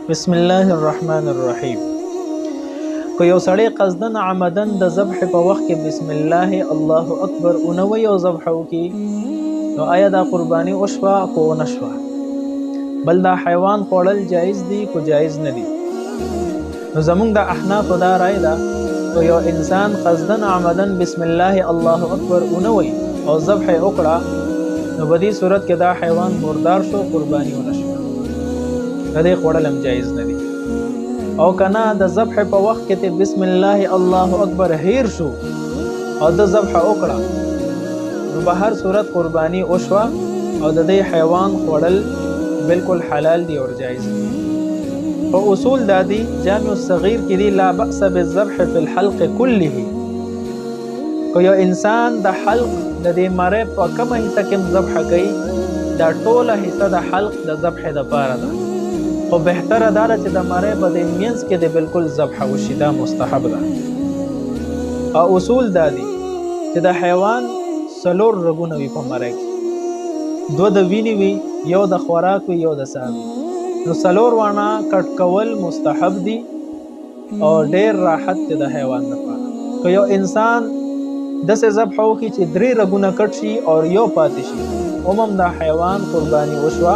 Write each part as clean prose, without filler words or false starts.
بسم الله الرحمن الرحیم. که یو سړی قصدن عمدن د ذبح په وخت کې بسم الله الله اکبر اونوي او ذبح وکي، نو آیا دا قرباني وشوه کو نشوه؟ بل دا حیوان خوړل جایز دي کو جایز نه دي؟ نو زمونږ د احناف دا رای ده که یو انسان قصدن عمدن بسم الله الله اکبر اونوي او ذبح وکړه، نو په دې صورت کې دا حیوان مردار شو، قرباني ونشوه، د دې خوړل هم جایز نه دي. او کنا د ذبح په وخت کې ته بسم الله الله اکبر هیر شو او د ذبح وکړه، نو په هر صورت قرباني وشوه او د دې حیوان خوړل بالکل حلال دي او جایز دي. په اصول دادي جامع الصغیر کې دی لا بأس بالذبح فی الحلق کله. که یو انسان د حلق د دې مړی په کومه حصه کې ذبح کوي، دا ټوله حصه د حلق د ذبح دپاره ده، خو بهتره دا ده چې د مړی په دې منځ کې د بالکل ذبح وشي، دا مستحب ده. او اصول دا دي چې د حیوان څلور رګونه وي په مړی کې، دوه د وینې وي، یو د خوراک وي، یو د ساه وي. نو څلور وانه کټ کول مستحب دي او ډېر راحت دی د حیوان لپاره. که یو انسان داسې ذبح وکړي چې درې رګونه کټ شي او یو پاتې شي، هم دا حیوان قرباني وشوه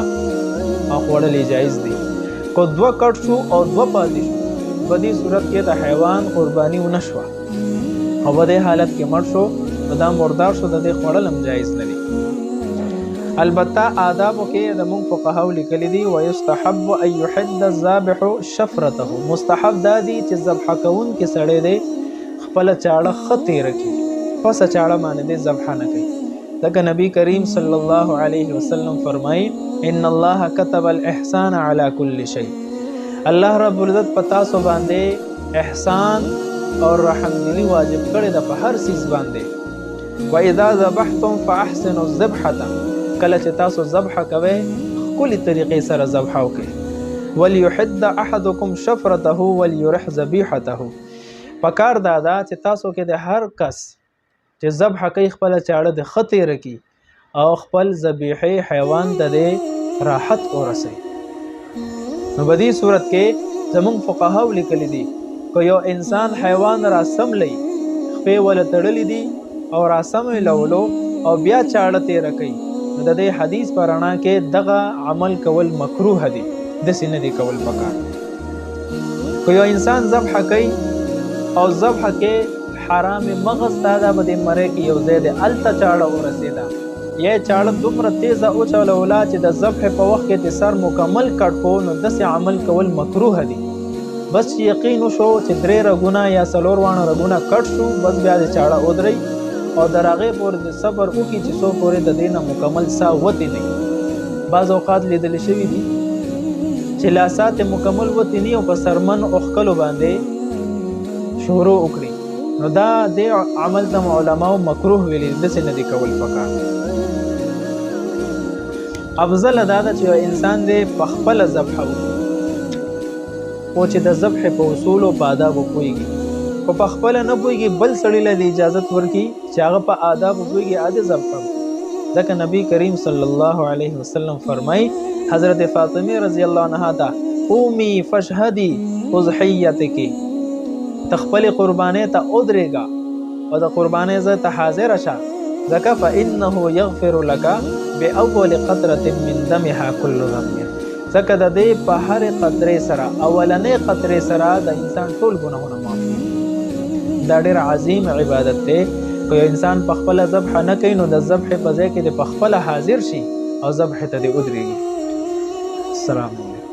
او خوړل جایز دي. که دوه کټ شو او دوه پاتې شو، په دې صورت کې د حیوان قرباني ونه شوه او په دې حالت کې مړ شو، نو دا مردار شو، د دې خوړل هم جایز نه دي. البته آدابو کې زموږ فقهاو لیکلي دي ویستحب ان یحد الذابح شفرته، مستحب دا دي چې ذبح کوونکی سړی دی خپله چاړه ښه تیره کړي، پسه چاړه باندې دی ذبح نه کوي. ځکه نبی کریم صلی الله علیه وسلم فرمایي ان الله كتب الاحسان على كل شيء، الله رب العزت په تاسو باندې احسان او رحم دلی واجب کړی ده په هر څیز باندې. واذا ذبحتم فاحسنوا الذبحه، کله چې تاسو ذبح کوئ ښکلې طریقې سره ذبح وکړئ. وليحد احدكم شفرته وليرح ذبيحته، پکار دا ده چې تاسو کې د هر کس چې ذبح کوي خپله چاړه د ښه تیره کړي او خپل ذبیحې حیوان ته د راحت ورسوي. نو په دې صورت کې زموږ فقهاو لیکلي دي که یو انسان حیوان را سملی، خپې وله تړلي دي او را سملولو او بیا چاړه تیره کوي، نو د دې حدیث په رڼا کې دغه عمل کول مکروه دي، داسې نه دي کول پکار. که یو انسان ذبح کوي او ذبح کې حرام مغز تا دا به د مړی کې یو ځای دی هلته چاړه ورسېده، یا چاړه دومره تیزه وچلوله چې د ذبح په وخت کې د سر مکمل کټ کو، نو داسې عمل کول مکروه دي. بس چې یقین وشو چې درې رګونه یا څلور واړه رګونه کټ شو، بس بیا د چاړه ودرئ او در هغې پورې د صبر وکړي چې څو پورې د دې نه مکمل ساه وتې نه وي. بعض اوقات لیدلی شوي دي چې لاسات مکمل وتې نه او په سرمن اوښکلو باندې شروع وکړي، نو دا دې عمل ته علماو مکروه ویلي، داسې نه دي کول پکار. افضل دا ده چې یو انسان دې په خپله ذبح وکړي او چې د ذبح په اصولو په آدابو پوهېږي. خو په خپله نه پوهېږي، بل سړي له دې اجازت ورکړي چې هغه په آدابو پوهېږي، هغه ذبح وکړي. ځکه نبی کریم صلی الله علیه وسلم فرمایي حضرت فاطمه رضی الله عنها ته قومي فاشهدي اضحیتک، ته خپلې قربانۍ ته ودرېږه او د قربانۍ ځای ته حاضره شه، ځکه فانه یغفر لك باول قطره من دمها كل ذنب، ځکه د دې په هرې قطرې سره اولنۍ قطرې سره د انسان ټول ګناهونه معاف دي. دا ډېر عظیم عبادت دی. که یو انسان په خپله ذبح نه کوي، نو د ذبح په ځای کې د په خپله حاضر شي او ذبح ته دې ودرېږي. السلام علیکم.